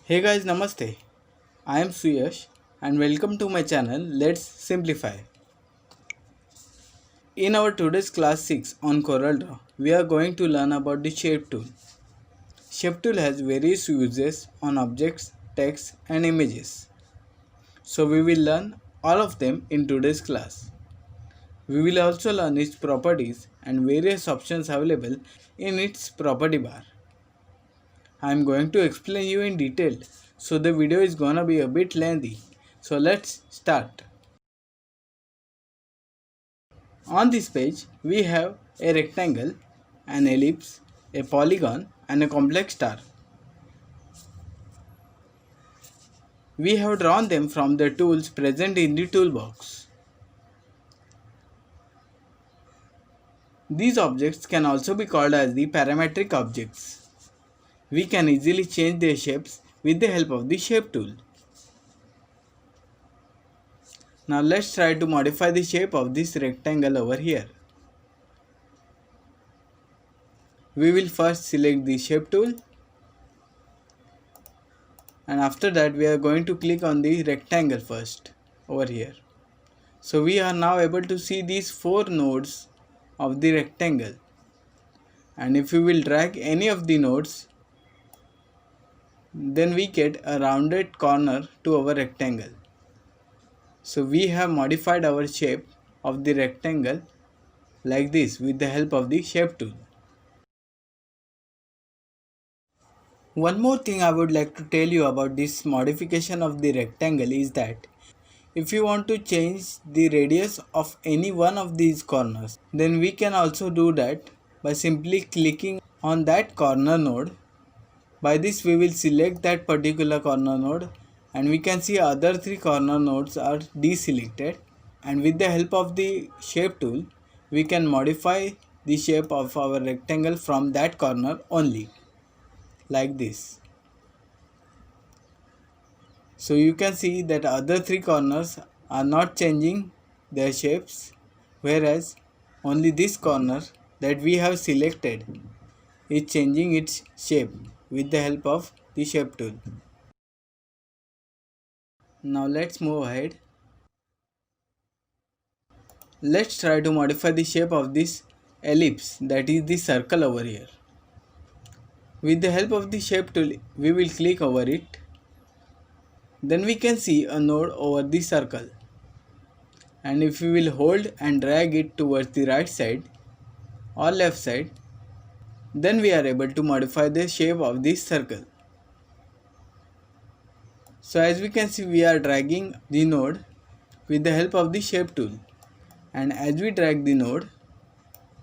Hey guys, namaste. I am Suyash and welcome to my channel Let's Simplify. In our today's class 6 on CorelDRAW, we are going to learn about the shape tool. Shape tool has various uses on objects, text and images. So we will learn all of them in today's class. We will also learn its properties and various options available in its property bar. I am going to explain you in detail, so the video is gonna be a bit lengthy. So let's start. On this page, we have a rectangle, an ellipse, a polygon and a complex star. We have drawn them from the tools present in the toolbox. These objects can also be called as the parametric objects. We can easily change their shapes with the help of the shape tool. Now let's try to modify the shape of this rectangle over here. We will first select the shape tool, and after that we are going to click on the rectangle first over here. So we are now able to see these 4 nodes of the rectangle, and if we will drag any of the nodes, then we get a rounded corner to our rectangle. So we have modified our shape of the rectangle like this with the help of the shape tool. One more thing I would like to tell you about this modification of the rectangle is that if you want to change the radius of any one of these corners, then we can also do that by simply clicking on that corner node. By this we will select that particular corner node, and we can see other 3 corner nodes are deselected, and with the help of the shape tool we can modify the shape of our rectangle from that corner only, like this. So you can see that other 3 corners are not changing their shapes, whereas only this corner that we have selected is changing its shape with the help of the shape tool. Now let's move ahead. Let's try to modify the shape of this ellipse, that is the circle over here. With the help of the shape tool we will click over it. Then we can see a node over the circle, and if we will hold and drag it towards the right side or left side, then we are able to modify the shape of this circle. So as we can see, we are dragging the node with the help of the shape tool, and as we drag the node,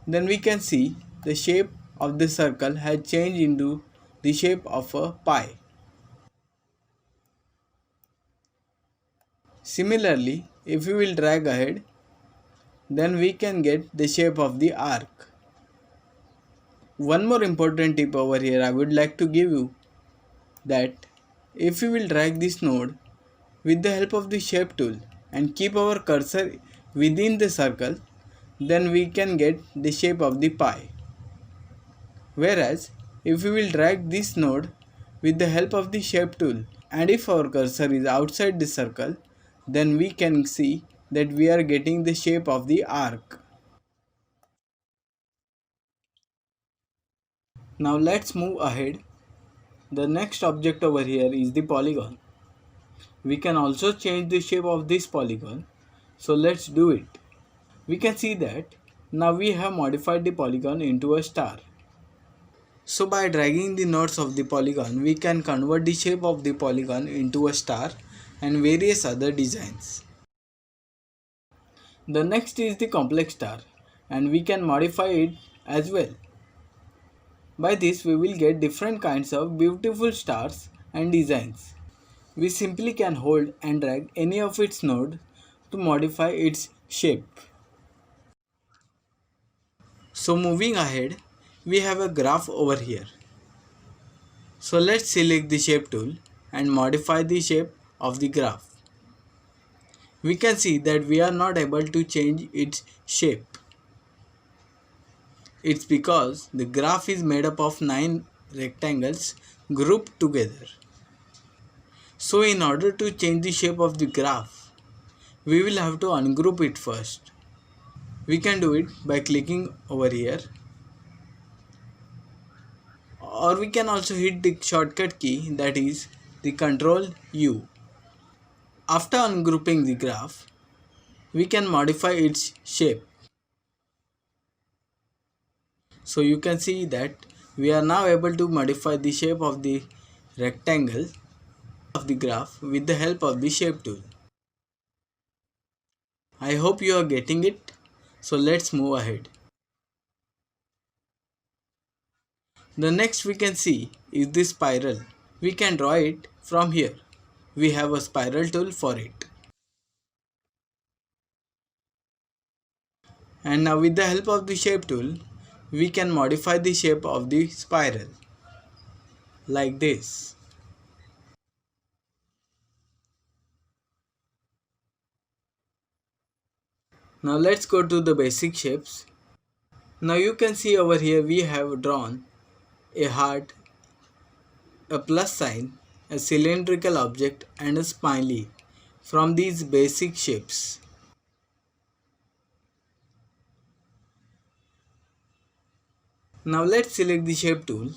then we can see the shape of the circle has changed into the shape of a pie. Similarly, if we will drag ahead, then we can get the shape of the arc. One more important tip over here I would like to give you, that if we will drag this node with the help of the shape tool and keep our cursor within the circle, then we can get the shape of the pie. Whereas if we will drag this node with the help of the shape tool, and if our cursor is outside the circle, then we can see that we are getting the shape of the arc. Now let's move ahead. The next object over here is the polygon. We can also change the shape of this polygon, so let's do it. We can see that now we have modified the polygon into a star. So by dragging the nodes of the polygon, we can convert the shape of the polygon into a star and various other designs. The next is the complex star, and we can modify it as well. By this we will get different kinds of beautiful stars and designs. We simply can hold and drag any of its nodes to modify its shape. So moving ahead, we have a graph over here. So let's select the shape tool and modify the shape of the graph. We can see that we are not able to change its shape. It's because the graph is made up of 9 rectangles grouped together. So in order to change the shape of the graph, we will have to ungroup it first. We can do it by clicking over here, or we can also hit the shortcut key, that is the Ctrl U. After ungrouping the graph, we can modify its shape. So you can see that we are now able to modify the shape of the rectangle of the graph with the help of the shape tool. I hope you are getting it. So let's move ahead. The next we can see is the spiral. We can draw it from here. We have a spiral tool for it. And now with the help of the shape tool, we can modify the shape of the spiral like this. Now let's go to the basic shapes. Now you can see over here we have drawn a heart, a plus sign, a cylindrical object and a smiley from these basic shapes. Now let's select the shape tool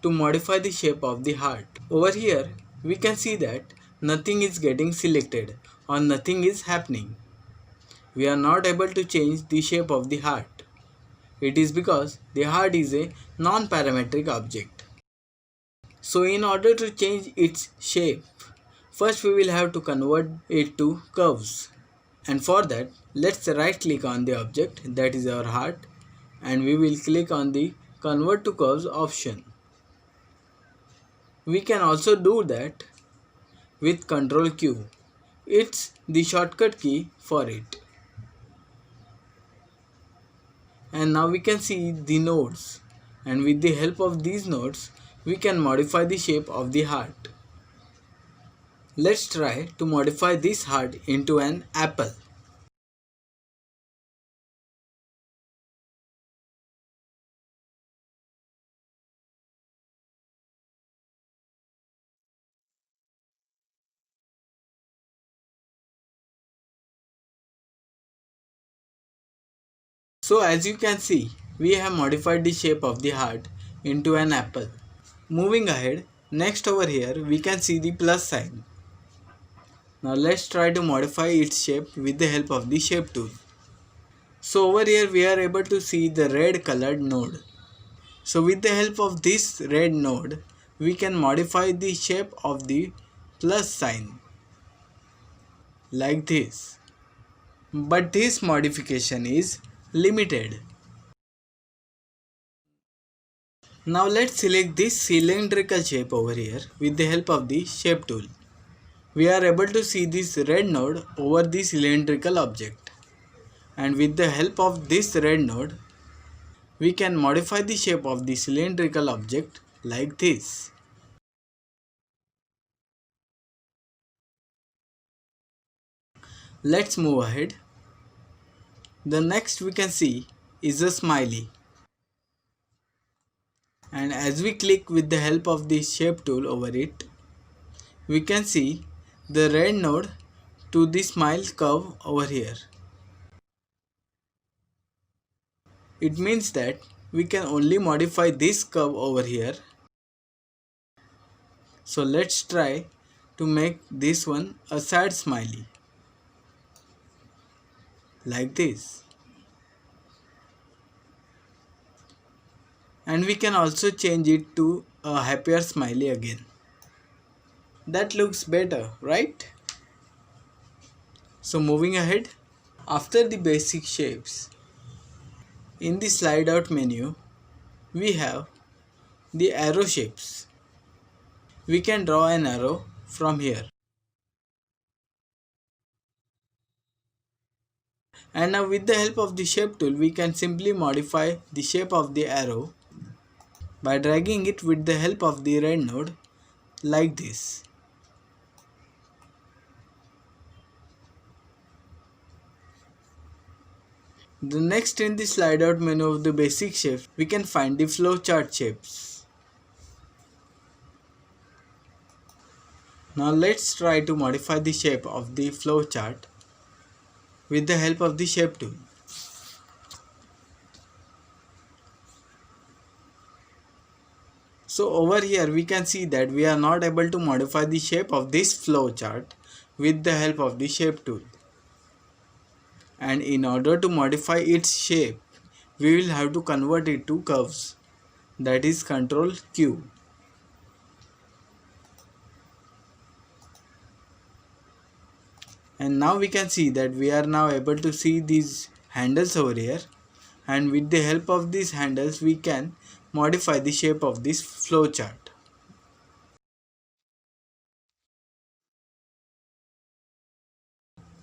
to modify the shape of the heart. Over here we can see that nothing is getting selected or nothing is happening. We are not able to change the shape of the heart. It is because the heart is a non-parametric object. So in order to change its shape, first we will have to convert it to curves. And for that, let's right click on the object, that is our heart, and we will click on the convert to curves option. We can also do that with Ctrl Q. It's the shortcut key for it. And now we can see the nodes, and with the help of these nodes we can modify the shape of the heart. Let's try to modify this heart into an apple. So as you can see, we have modified the shape of the heart into an apple. Moving ahead, next over here we can see the plus sign. Now let's try to modify its shape with the help of the shape tool. So over here we are able to see the red colored node. So with the help of this red node, we can modify the shape of the plus sign like this. But this modification is limited. Now let's select this cylindrical shape over here with the help of the shape tool. We are able to see this red node over the cylindrical object. And with the help of this red node, we can modify the shape of the cylindrical object like this. Let's move ahead. The next we can see is a smiley. And as we click with the help of the shape tool over it, we can see the red node to the smile curve over here. It means that we can only modify this curve over here. So let's try to make this one a sad smiley like this. And we can also change it to a happier smiley again. That looks better, right? So moving ahead, after the basic shapes, in the slide out menu, we have the arrow shapes. We can draw an arrow from here. And now with the help of the shape tool, we can simply modify the shape of the arrow by dragging it with the help of the red node like this. The next in the slide out menu of the basic shapes, we can find the flowchart shapes. Now let's try to modify the shape of the flowchart with the help of the shape tool. So over here we can see that we are not able to modify the shape of this flowchart with the help of the shape tool. And in order to modify its shape, we will have to convert it to curves. That is Ctrl Q. And now we can see that we are now able to see these handles over here, and with the help of these handles we can modify the shape of this flowchart.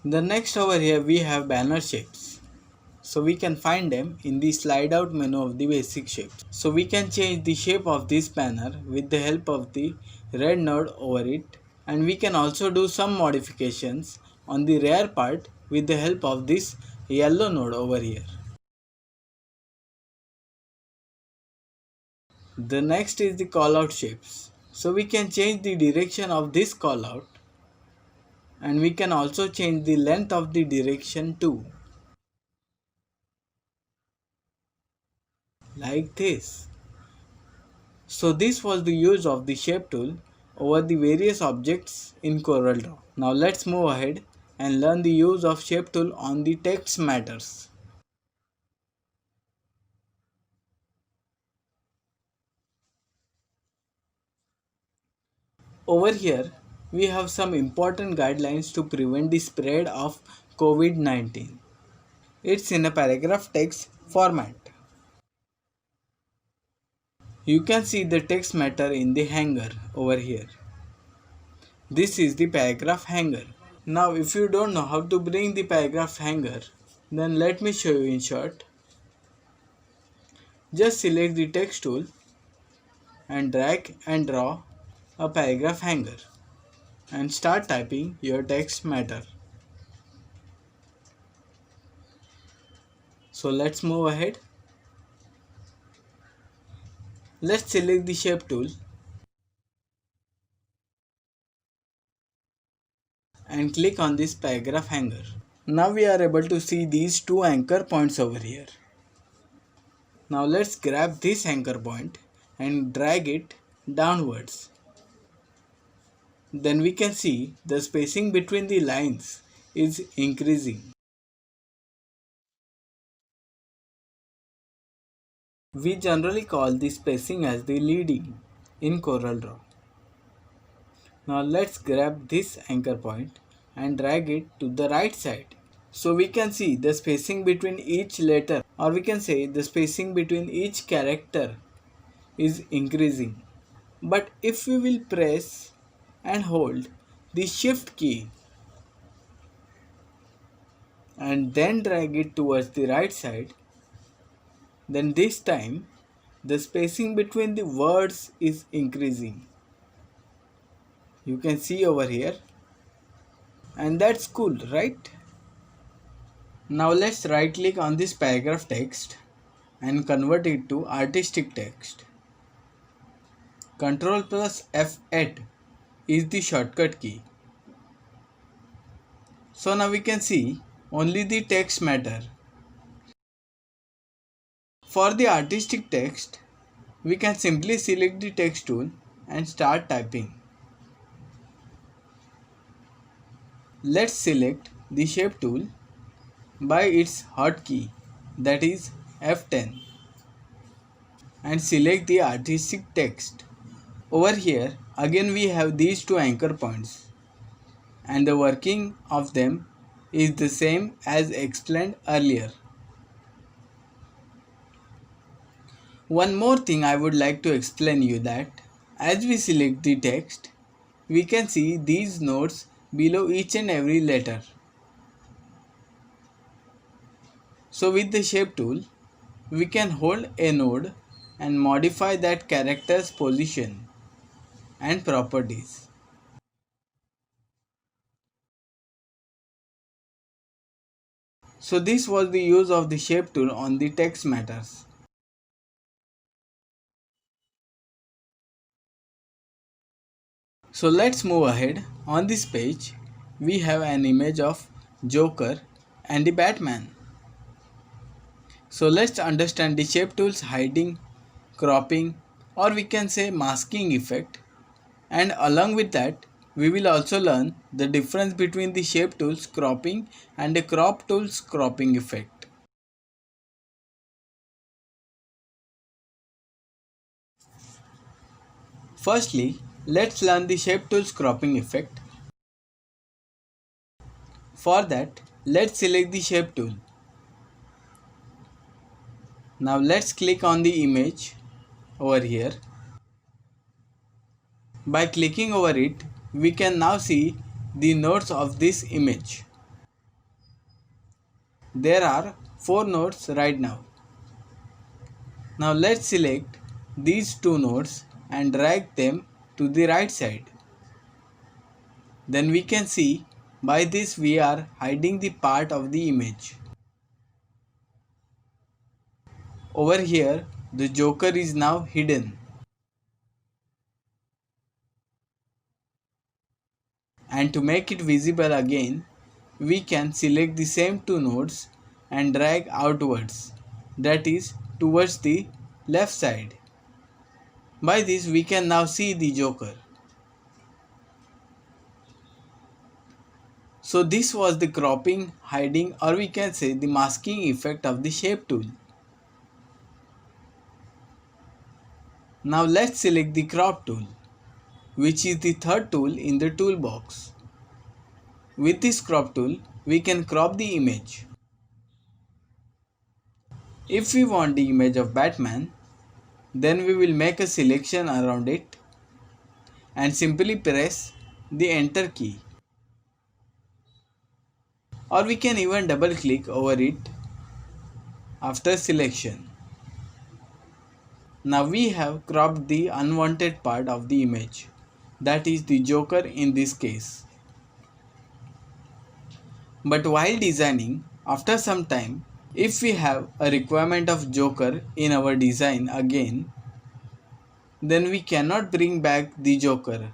The next over here we have banner shapes. So we can find them in the slide out menu of the basic shapes. So we can change the shape of this banner with the help of the red node over it, and we can also do some modifications on the rear part with the help of this yellow node over here. The next is the callout shapes. So we can change the direction of this callout, and we can also change the length of the direction too, like this. So this was the use of the shape tool over the various objects in CorelDRAW. Now let's move ahead and learn the use of shape tool on the text matters. Over here we have some important guidelines to prevent the spread of COVID-19. It's in a paragraph text format. You can see the text matter in the hanger over here. This is the paragraph hanger. Now if you don't know how to bring the paragraph hanger, then let me show you in short. Just select the text tool and drag and draw a paragraph hanger and start typing your text matter. So let's move ahead. Let's select the shape tool and click on this paragraph hanger. Now we are able to see these two anchor points over here. Now let's grab this anchor point and drag it downwards. Then we can see the spacing between the lines is increasing. We generally call this spacing as the leading in CorelDRAW. Now let's grab this anchor point and drag it to the right side. So we can see the spacing between each letter, or we can say the spacing between each character is increasing. But if we will press and hold the shift key and then drag it towards the right side, then this time the spacing between the words is increasing. You can see over here, and that's cool, right? Now let's right click on this paragraph text and convert it to artistic text. Ctrl plus F8 is the shortcut key. So now we can see only the text matter. For the artistic text, we can simply select the text tool and start typing. Let's select the shape tool by its hotkey, that is F10, and select the artistic text. Over here again we have these two anchor points, and the working of them is the same as explained earlier. One more thing I would like to explain you that as we select the text, we can see these nodes below each and every letter. So with the shape tool, we can hold a node and modify that character's position and properties. So this was the use of the shape tool on the text matters. So let's move ahead. On this page, we have an image of Joker and the Batman. So let's understand the shape tools hiding, cropping, or we can say masking effect. And along with that, we will also learn the difference between the shape tools cropping and the crop tools cropping effect. Firstly, let's learn the shape tools cropping effect. For that, let's select the shape tool. Now let's click on the image over here. By clicking over it, we can now see the nodes of this image. There are 4 nodes right now. Now let's select these 2 nodes and drag them to the right side. Then we can see by this we are hiding the part of the image. Over here the Joker is now hidden. And to make it visible again, we can select the same 2 nodes and drag outwards, that is towards the left side. By this we can now see the Joker. So this was the cropping, hiding, or we can say the masking effect of the shape tool. Now let's select the crop tool, which is the third tool in the toolbox. With this crop tool, we can crop the image. If we want the image of Batman, then we will make a selection around it and simply press the enter key. Or we can even double click over it after selection. Now we have cropped the unwanted part of the image, that is the Joker in this case. But while designing, after some time, if we have a requirement of Joker in our design again, then we cannot bring back the Joker.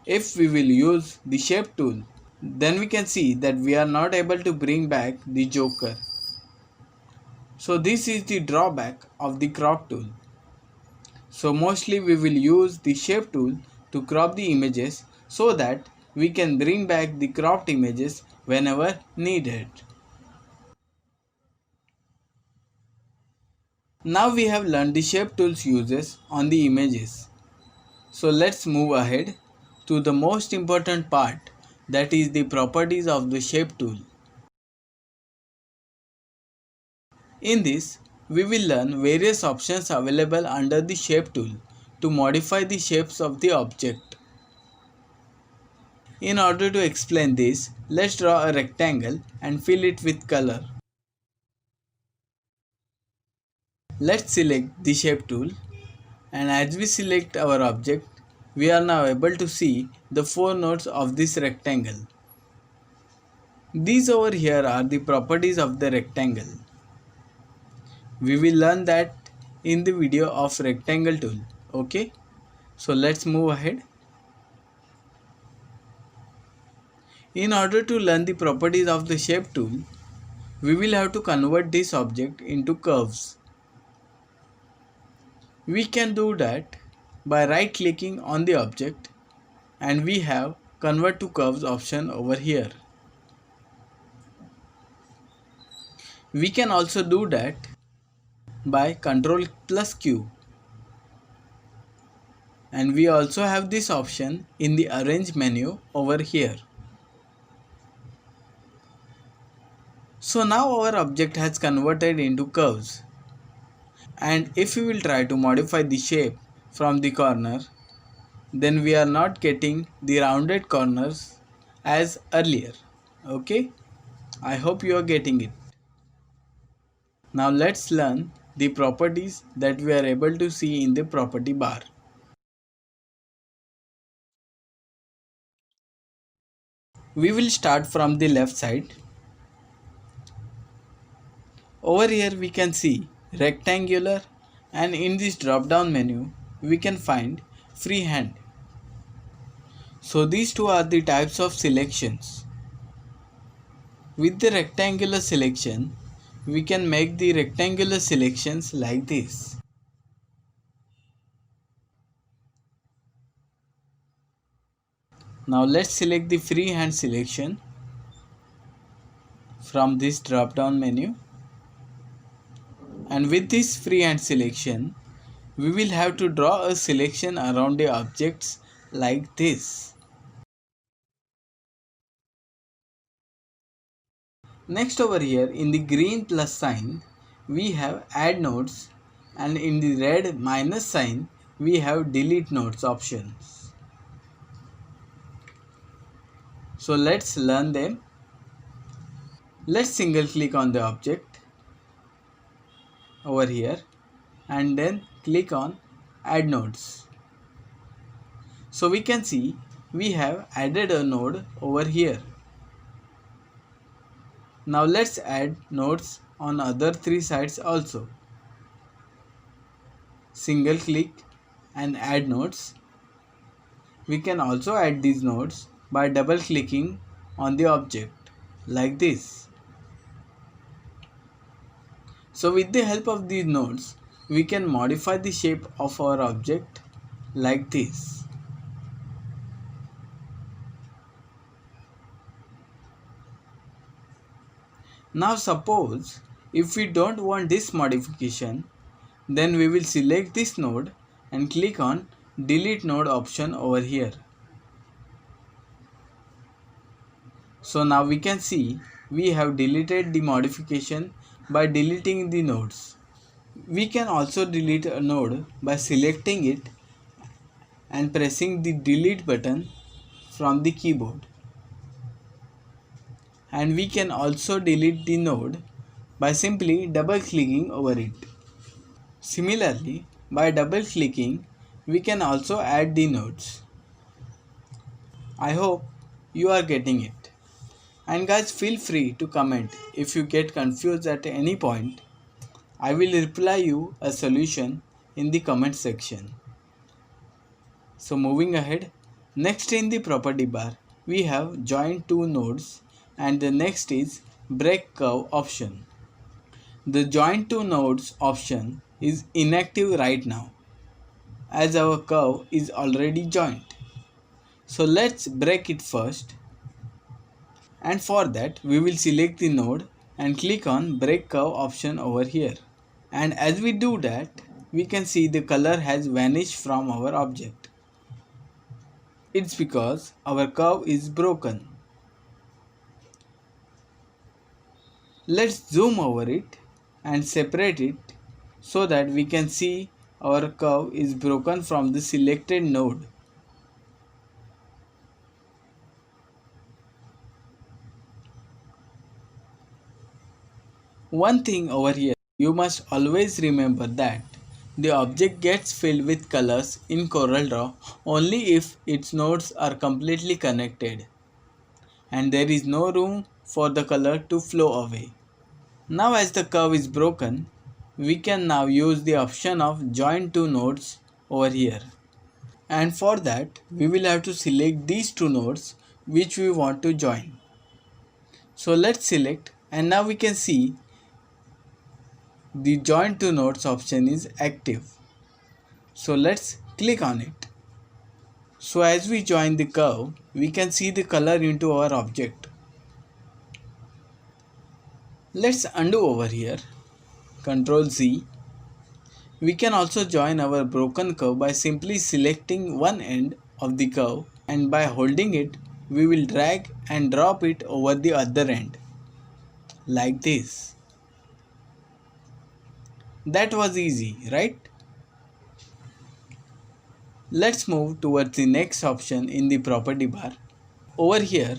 If we will use the shape tool, then we can see that we are not able to bring back the Joker. So this is the drawback of the crop tool. So mostly we will use the shape tool to crop the images so that we can bring back the cropped images whenever needed. Now we have learned the shape tools uses on the images. So let's move ahead to the most important part, that is the properties of the shape tool. In this, we will learn various options available under the shape tool to modify the shapes of the object. In order to explain this, let's draw a rectangle and fill it with color. Let's select the shape tool, and as we select our object, we are now able to see the 4 nodes of this rectangle. These over here are the properties of the rectangle. We will learn that in the video of rectangle tool. Okay, so let's move ahead. In order to learn the properties of the shape tool, we will have to convert this object into curves. We can do that by right clicking on the object, and we have convert to curves option over here. We can also do that by Ctrl plus Q, and we also have this option in the arrange menu over here. So now our object has converted into curves, and if we will try to modify the shape from the corner, then we are not getting the rounded corners as earlier. Okay, I hope you are getting it. Now let's learn the properties that we are able to see in the property bar. We will start from the left side. Over here we can see rectangular, and in this drop down menu we can find freehand. So these two are the types of selections. With the rectangular selection, we can make the rectangular selections like this. Now let's select the freehand selection from this drop down menu, and with this freehand selection we will have to draw a selection around the objects like this. Next, over here in the green plus sign we have add nodes, and in the red minus sign we have delete nodes options. So let's learn them. Let's single click on the object over here and then click on add nodes. So we can see we have added a node over here. Now let's add nodes on other three sides also. Single click and add nodes. We can also add these nodes by double clicking on the object like this. So with the help of these nodes we can modify the shape of our object like this. Now suppose if we don't want this modification, then we will select this node and click on delete node option over here. So now we can see we have deleted the modification by deleting the nodes. We can also delete a node by selecting it and pressing the delete button from the keyboard. And we can also delete the node by simply double clicking over it. Similarly, by double clicking, we can also add the nodes. I hope you are getting it. And guys, feel free to comment if you get confused at any point. I will reply you a solution in the comment section. So moving ahead, next in the property bar, we have join two nodes, and the next is break curve option. The join two nodes option is inactive right now as our curve is already joined. So let's break it first, and for that we will select the node and click on break curve option over here. And as we do that, we can see the color has vanished from our object. It's because our curve is broken. Let's zoom over it and separate it so that we can see our curve is broken from the selected node. One thing over here, you must always remember that the object gets filled with colors in CorelDRAW only if its nodes are completely connected and there is no room for the color to flow away. Now as the curve is broken, we can now use the option of join two nodes over here. And for that, we will have to select these two nodes which we want to join. So let's select, and now we can see the join two nodes option is active. So let's click on it. So as we join the curve, we can see the color into our object. Let's undo over here. Ctrl Z. We can also join our broken curve by simply selecting one end of the curve, and by holding it, we will drag and drop it over the other end like this. That was easy, right? Let's move towards the next option in the property bar. Over here,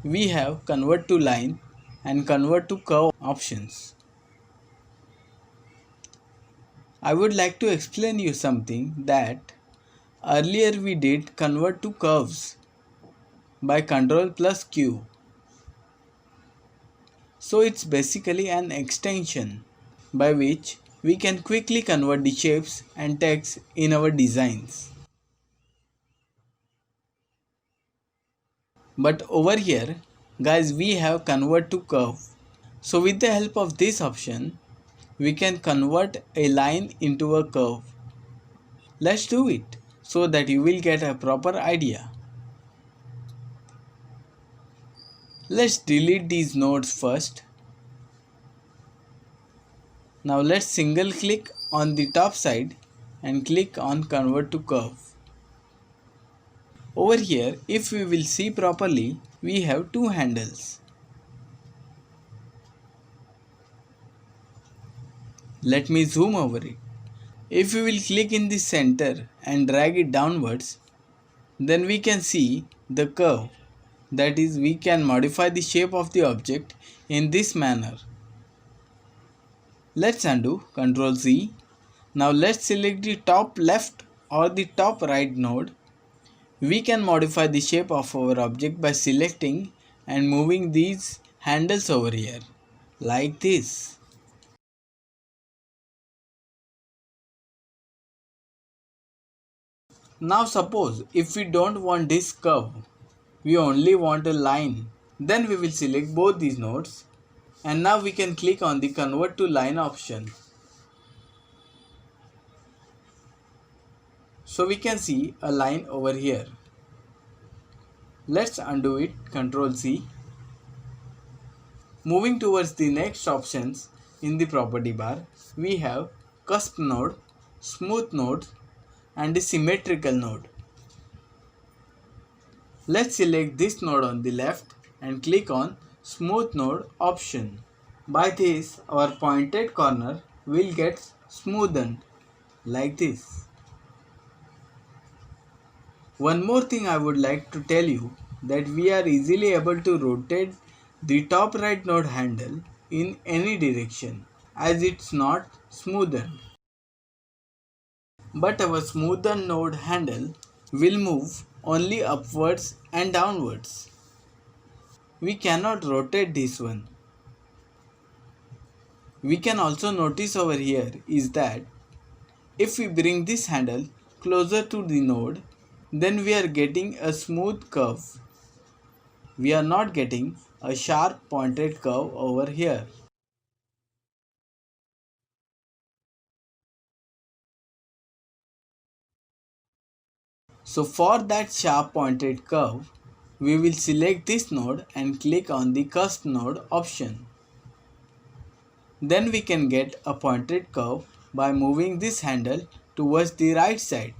we have convert to line and convert to curve options. I would like to explain you something that earlier we did convert to curves by Ctrl plus Q. So it's basically an extension by which we can quickly convert the shapes and text in our designs. But over here, guys, we have convert to curve. So with the help of this option, we can convert a line into a curve. Let's do it so that you will get a proper idea. Let's delete these nodes first. Now let's single click on the top side and click on convert to curve. Over here, if we will see properly, we have two handles. Let me zoom over it. If we will click in the center and drag it downwards, then we can see the curve. That is, we can modify the shape of the object in this manner. Let's undo Ctrl Z. Now let's select the top left or the top right node. We can modify the shape of our object by selecting and moving these handles over here like this. Now suppose if we don't want this curve, we only want a line, then we will select both these nodes and now we can click on the convert to line option. So we can see a line over here. Let's undo it, Ctrl C. Moving towards the next options in the property bar, we have cusp node, smooth node and a symmetrical node. Let's select this node on the left and click on smooth node option. By this, our pointed corner will get smoothened like this. One more thing I would like to tell you that we are easily able to rotate the top right node handle in any direction as it's not smoothened. But our smoothened node handle will move only upwards and downwards. We cannot rotate this one. We can also notice over here is that if we bring this handle closer to the node, then we are getting a smooth curve. We are not getting a sharp pointed curve over here. So for that sharp pointed curve, we will select this node and click on the cusp node option. Then we can get a pointed curve by moving this handle towards the right side.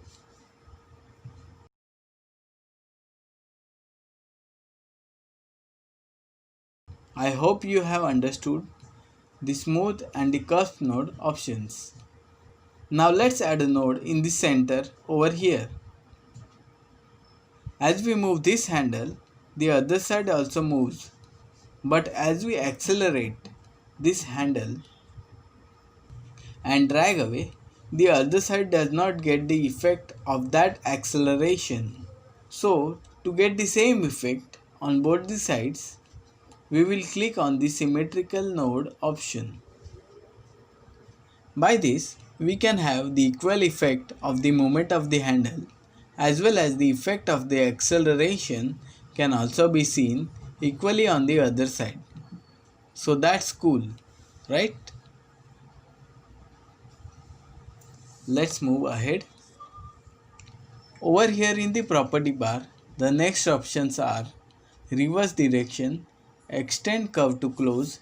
I hope you have understood the smooth and the cusp node options. Now let's add a node in the center over here. As we move this handle, the other side also moves. But as we accelerate this handle and drag away, the other side does not get the effect of that acceleration. So, to get the same effect on both the sides, we will click on the symmetrical node option. By this, we can have the equal effect of the movement of the handle as well as the effect of the acceleration can also be seen equally on the other side. So that's cool, right? Let's move ahead. Over here in the property bar, the next options are reverse direction, extend curve to close,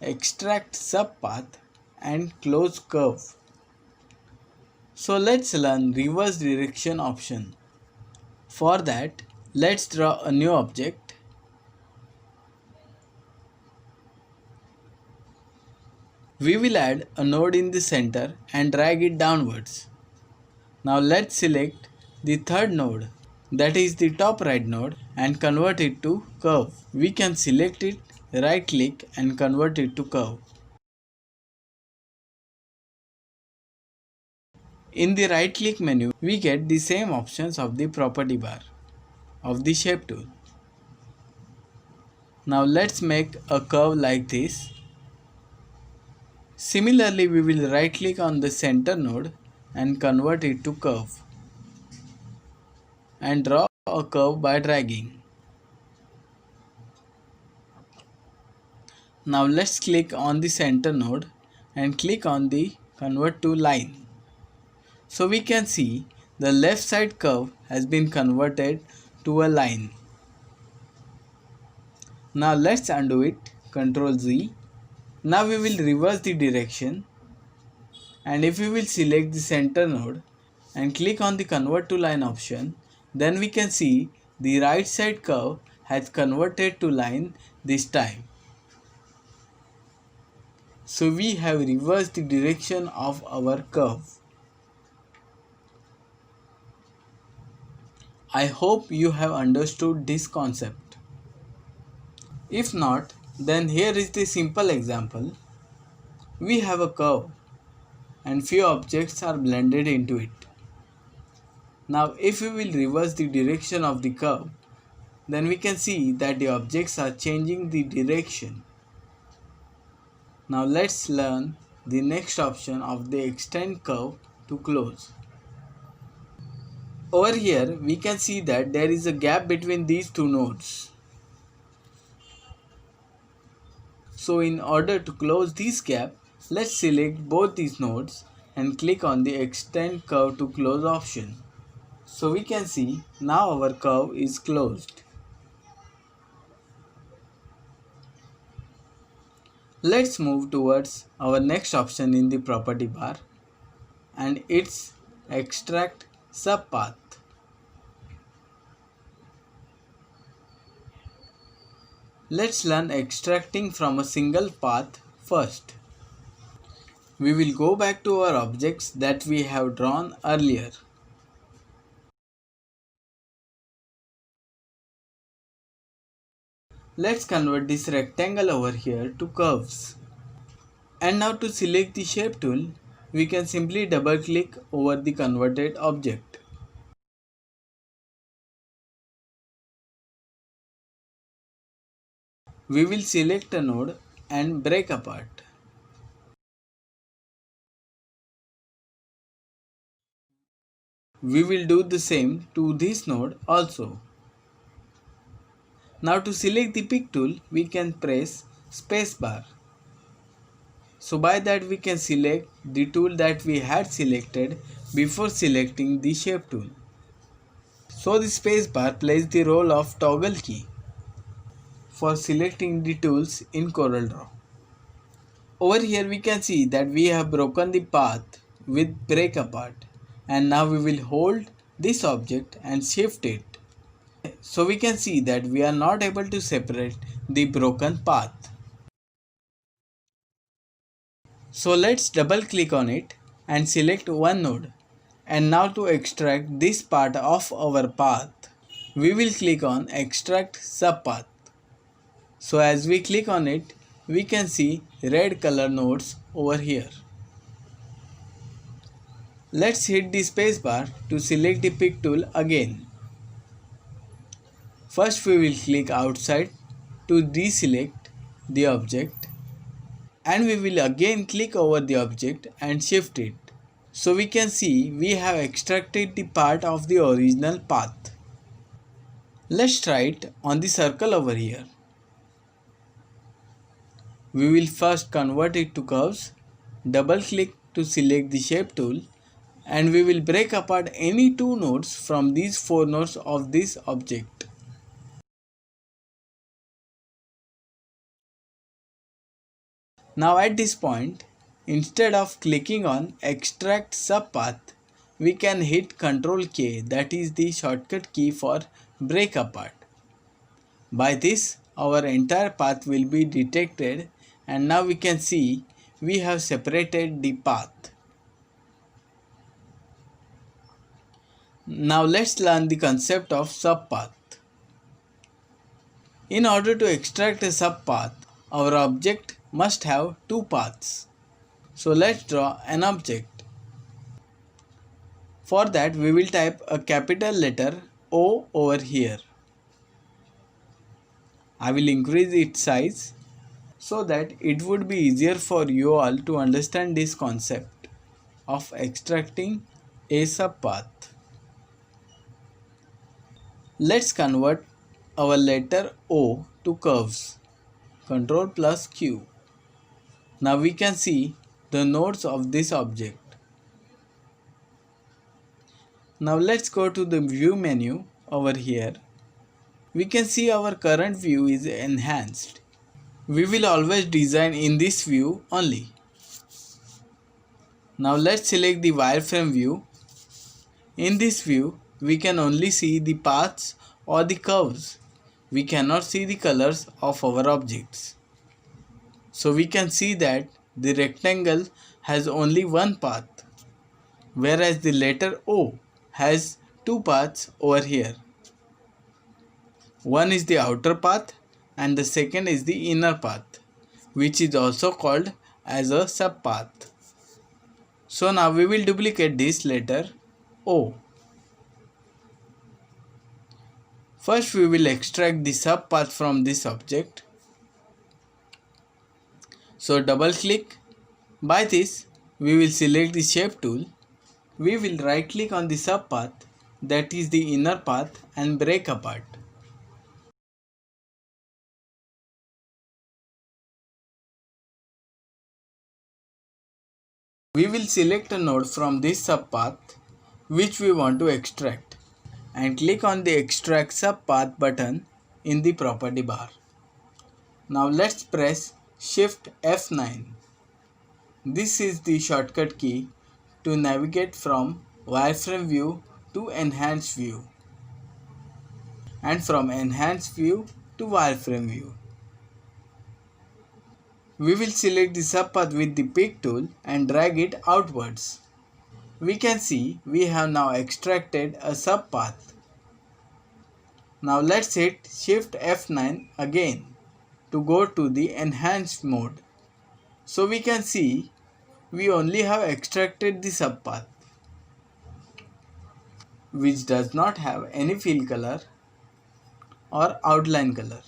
extract subpath and close curve. So let's learn reverse direction option. For that, let's draw a new object. We will add a node in the center and drag it downwards. Now let's select the third node, that is the top right node, and convert it to curve. We can select it, right click and convert it to curve. In the right click menu, we get the same options of the property bar of the shape tool. Now let's make a curve like this. Similarly, we will right click on the center node and convert it to curve and draw a curve by dragging. Now let's click on the center node and click on the convert to line. So we can see the left side curve has been converted to a line. Now let's undo it, Ctrl Z. Now we will reverse the direction, and if we will select the center node and click on the convert to line option, then we can see the right side curve has converted to line this time. So we have reversed the direction of our curve. I hope you have understood this concept. If not, then here is the simple example. We have a curve and few objects are blended into it. Now if we will reverse the direction of the curve, then we can see that the objects are changing the direction. Now let's learn the next option of the extend curve to close. Over here we can see that there is a gap between these two nodes. So in order to close this gap, let's select both these nodes and click on the extend curve to close option. So we can see now our curve is closed. Let's move towards our next option in the property bar, and it's extract subpath. Let's learn extracting from a single path first. We will go back to our objects that we have drawn earlier. Let's convert this rectangle over here to curves. And now to select the shape tool, we can simply double click over the converted object. We will select a node and break apart. We will do the same to this node also. Now to select the pick tool, we can press spacebar. So by that we can select the tool that we had selected before selecting the shape tool. So the spacebar plays the role of toggle key for selecting the tools in CorelDRAW. Over here we can see that we have broken the path with break apart, and now we will hold this object and shift it. So we can see that we are not able to separate the broken path. So let's double click on it and select one node. And now to extract this part of our path, we will click on extract subpath. So as we click on it, we can see red color nodes over here. Let's hit the spacebar to select the pick tool again. First we will click outside to deselect the object, and we will again click over the object and shift it. So we can see we have extracted the part of the original path. Let's try it on the circle over here. We will first convert it to curves, double click to select the shape tool, and we will break apart any two nodes from these four nodes of this object. Now at this point, instead of clicking on extract subpath, we can hit Ctrl K, that is the shortcut key for break apart. By this, our entire path will be detected, and now we can see we have separated the path. Now let's learn the concept of subpath. In order to extract a subpath, our object must have two paths. So let's draw an object. For that we will type a capital letter O over here. I will increase its size so that it would be easier for you all to understand this concept of extracting a subpath. Let's convert our letter O to curves. Ctrl plus Q. Now we can see the nodes of this object. Now let's go to the view menu over here. We can see our current view is enhanced. We will always design in this view only. Now let's select the wireframe view. In this view, we can only see the paths or the curves. We cannot see the colors of our objects. So we can see that the rectangle has only one path, whereas the letter O has two paths over here. One is the outer path and the second is the inner path, which is also called as a subpath. So now we will duplicate this letter O. First we will extract the subpath from this object. So double click. By this we will select the shape tool. We will right click on the subpath, that is the inner path, and break apart. We will select a node from this subpath which we want to extract and click on the extract subpath button in the property bar. Now let's press Shift F9. This is the shortcut key to navigate from wireframe view to enhanced view and from enhanced view to wireframe view. We will select the subpath with the pick tool and drag it outwards. We can see we have now extracted a subpath. Now let's hit Shift F9 again to go to the enhanced mode. So we can see we only have extracted the subpath, which does not have any fill color or outline color.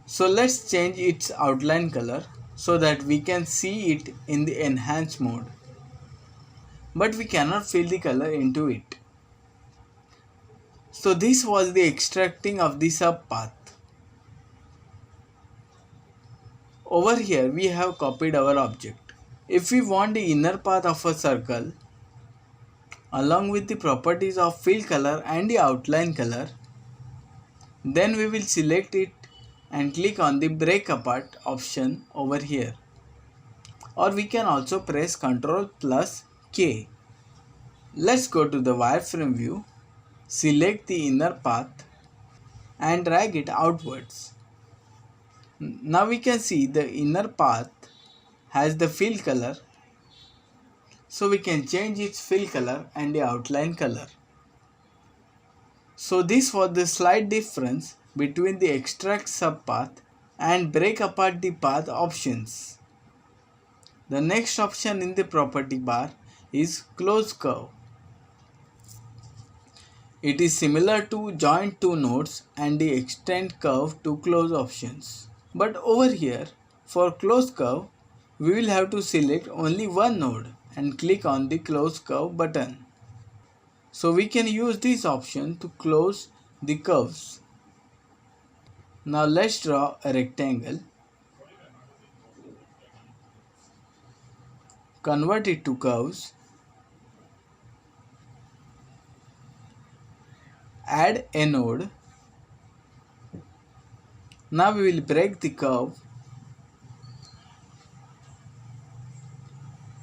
So let's change its outline color so that we can see it in the enhanced mode. But we cannot fill the color into it. So this was the extracting of the subpath. Over here we have copied our object. If we want the inner path of a circle along with the properties of fill color and the outline color, then we will select it and click on the break apart option over here. Or we can also press Ctrl plus K. Let's go to the wireframe view, select the inner path and drag it outwards. Now we can see the inner path has the fill color, so we can change its fill color and the outline color. So this was the slight difference between the extract subpath and break apart the path options. The next option in the property bar is close curve. It is similar to join two nodes and the extend curve to close options. But over here, for close curve, we will have to select only one node and click on the close curve button. So we can use this option to close the curves. Now let's draw a rectangle. Convert it to curves. Add a node. Now we will break the curve.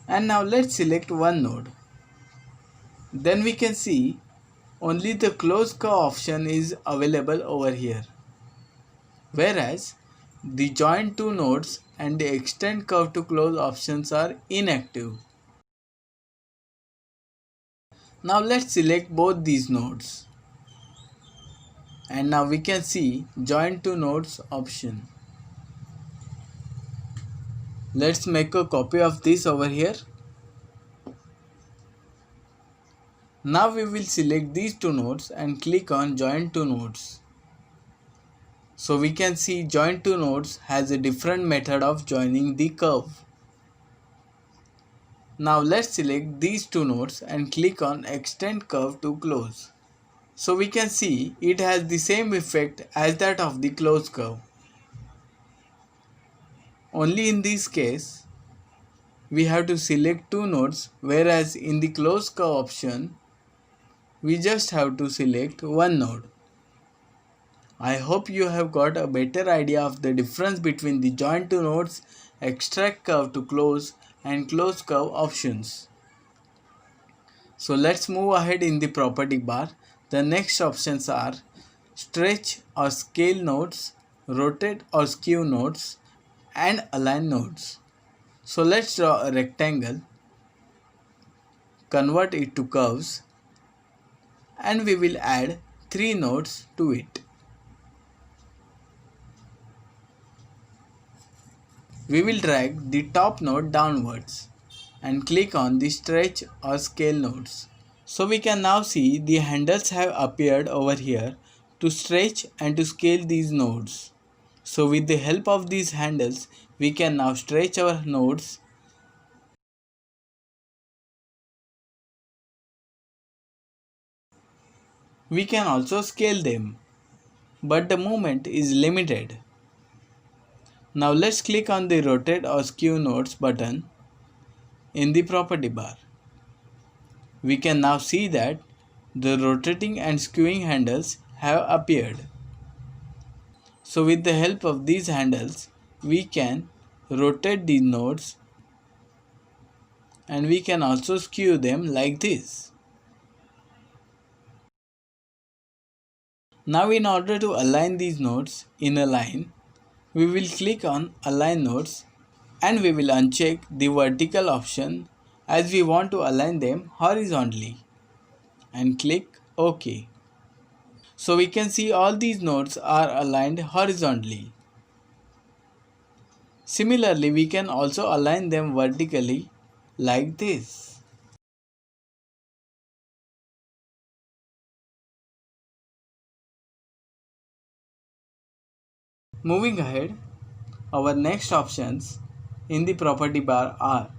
And now let's select one node. Then we can see only the close curve option is available over here, whereas the join two nodes and the extend curve to close options are inactive. Now let's select both these nodes. And now we can see join two nodes option. Let's make a copy of this over here. Now we will select these two nodes and click on join two nodes. So we can see join two nodes has a different method of joining the curve. Now let's select these two nodes and click on extend curve to close. So we can see it has the same effect as that of the closed curve. Only in this case, we have to select two nodes, whereas in the closed curve option, we just have to select one node. I hope you have got a better idea of the difference between the join two nodes, extract curve to close, and close curve options. So let's move ahead in the property bar. The next options are stretch or scale nodes, rotate or skew nodes, and align nodes. So let's draw a rectangle, convert it to curves, and we will add 3 nodes to it. We will drag the top node downwards and click on the stretch or scale nodes. So we can now see the handles have appeared over here to stretch and to scale these nodes. So with the help of these handles, we can now stretch our nodes. We can also scale them, but the movement is limited. Now let's click on the rotate or skew nodes button in the property bar. We can now see that the rotating and skewing handles have appeared. So with the help of these handles, we can rotate these nodes and we can also skew them like this. Now in order to align these nodes in a line, we will click on align nodes and we will uncheck the vertical option as we want to align them horizontally and click OK. So we can see all these nodes are aligned horizontally. Similarly, we can also align them vertically like this. Moving ahead, our next options in the property bar are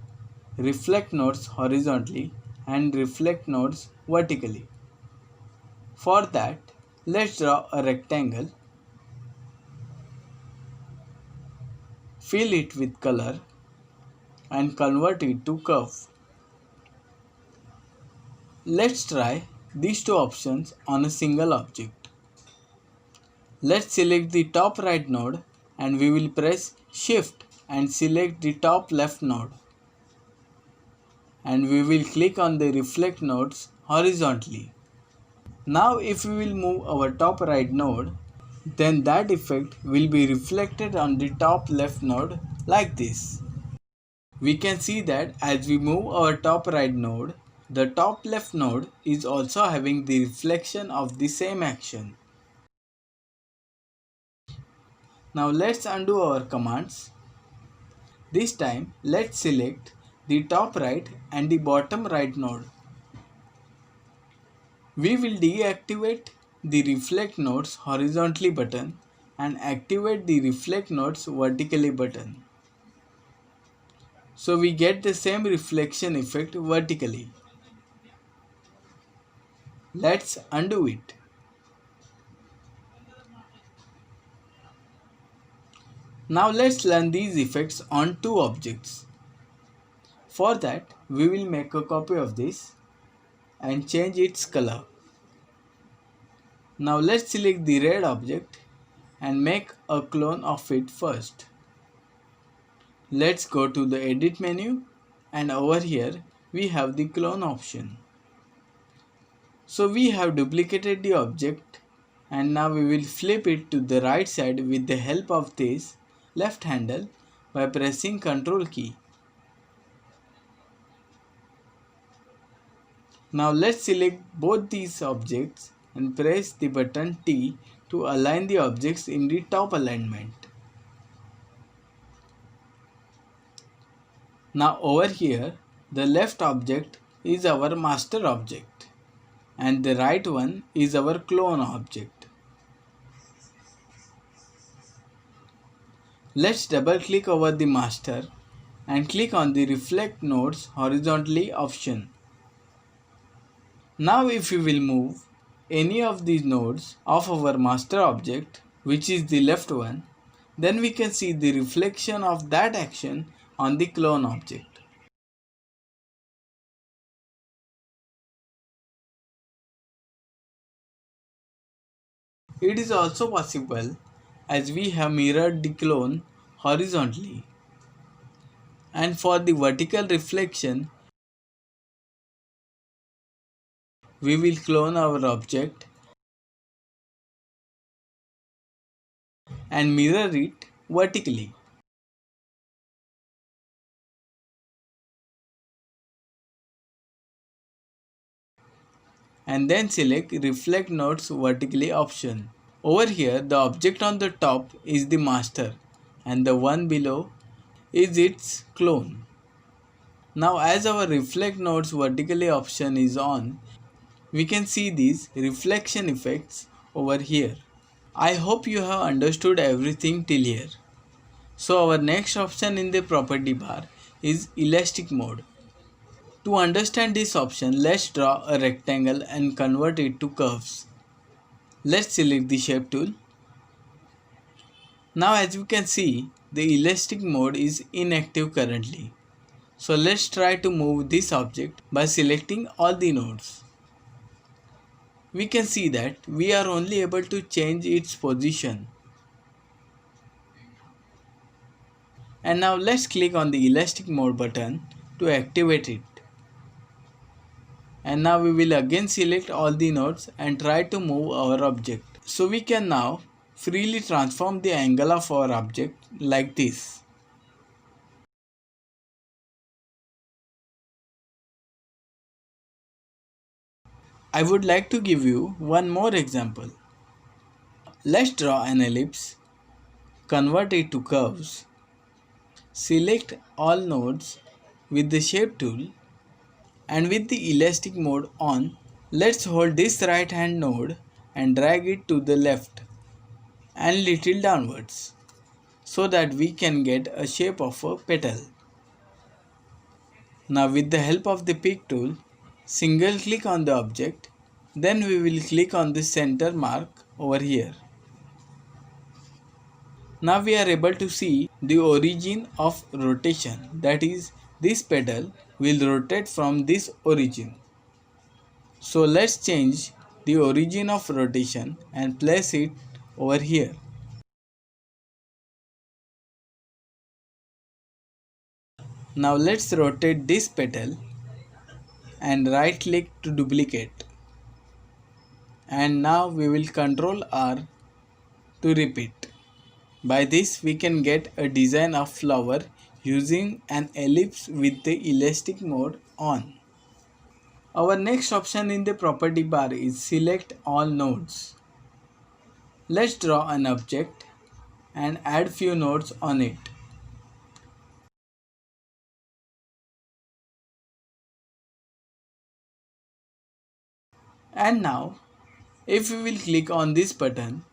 reflect nodes horizontally and reflect nodes vertically. For that, let's draw a rectangle, fill it with color and convert it to curve. Let's try these two options on a single object. Let's select the top right node and we will press shift and select the top left node. And we will click on the reflect nodes horizontally. Now if we will move our top right node, then that effect will be reflected on the top left node like this. We can see that as we move our top right node, the top left node is also having the reflection of the same action. Now let's undo our commands. This time let's select the top right and the bottom right node. We will deactivate the reflect nodes horizontally button and activate the reflect nodes vertically button. So we get the same reflection effect vertically. Let's undo it. Now let's learn these effects on two objects. For that, we will make a copy of this and change its color. Now let's select the red object and make a clone of it first. Let's go to the edit menu and over here we have the clone option. So we have duplicated the object and now we will flip it to the right side with the help of this left handle by pressing Ctrl key. Now let's select both these objects and press the button T to align the objects in the top alignment. Now over here, the left object is our master object and the right one is our clone object. Let's double click over the master and click on the reflect nodes horizontally option. Now if we will move any of these nodes of our master object, which is the left one, then we can see the reflection of that action on the clone object. It is also possible as we have mirrored the clone horizontally, and for the vertical reflection we will clone our object and mirror it vertically. And then select reflect nodes vertically option. Over here the object on the top is the master and the one below is its clone. Now as our reflect nodes vertically option is on, we can see these reflection effects over here. I hope you have understood everything till here. So our next option in the property bar is elastic mode. To understand this option, let's draw a rectangle and convert it to curves. Let's select the shape tool. Now as you can see, the elastic mode is inactive currently. So let's try to move this object by selecting all the nodes. We can see that we are only able to change its position. And now let's click on the elastic mode button to activate it. And now we will again select all the nodes and try to move our object. So we can now freely transform the angle of our object like this. I would like to give you one more example. Let's draw an ellipse, convert it to curves, select all nodes with the shape tool, and with the elastic mode on, let's hold this right hand node and drag it to the left and little downwards so that we can get a shape of a petal. Now with the help of the pick tool, single click on the object, then we will click on the center mark over here. Now we are able to see the origin of rotation, that is, this petal will rotate from this origin. So let's change the origin of rotation and place it over here. Now let's rotate this petal and right click to duplicate. And now we will Ctrl R to repeat. By this we can get a design of flower using an ellipse with the elastic mode on. Our next option in the property bar is select all nodes. Let's draw an object and add few nodes on it. And now if we will click on this button,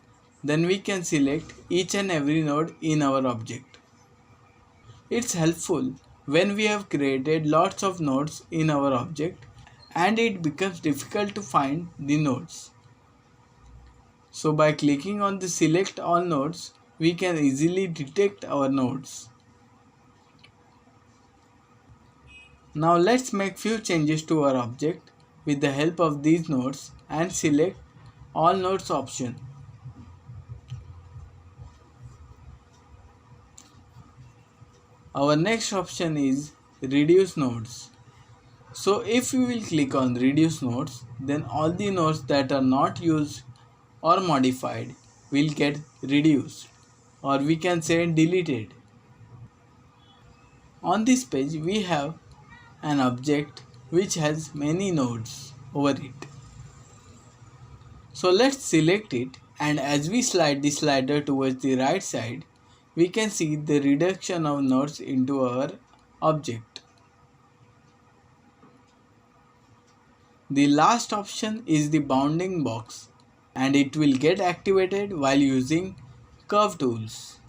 then we can select each and every node in our object. It's helpful when we have created lots of nodes in our object and it becomes difficult to find the nodes. So by clicking on the select all nodes, we can easily detect our nodes. Now let's make few changes to our object with the help of these nodes and select all nodes option. Our next option is reduce nodes. So if we will click on reduce nodes, then all the nodes that are not used or modified will get reduced, or we can say deleted. On this page we have an object which has many nodes over it. So let's select it, and as we slide the slider towards the right side, we can see the reduction of nodes into our object. The last option is the bounding box, and it will get activated while using curve tools.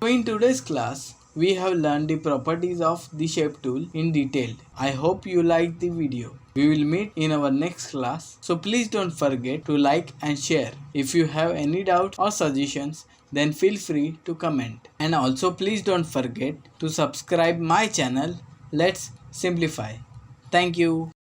So in today's class, we have learned the properties of the shape tool in detail. I hope you liked the video. We will meet in our next class, so please don't forget to like and share. If you have any doubts or suggestions, then feel free to comment. And also please don't forget to subscribe my channel. Let's simplify. Thank you.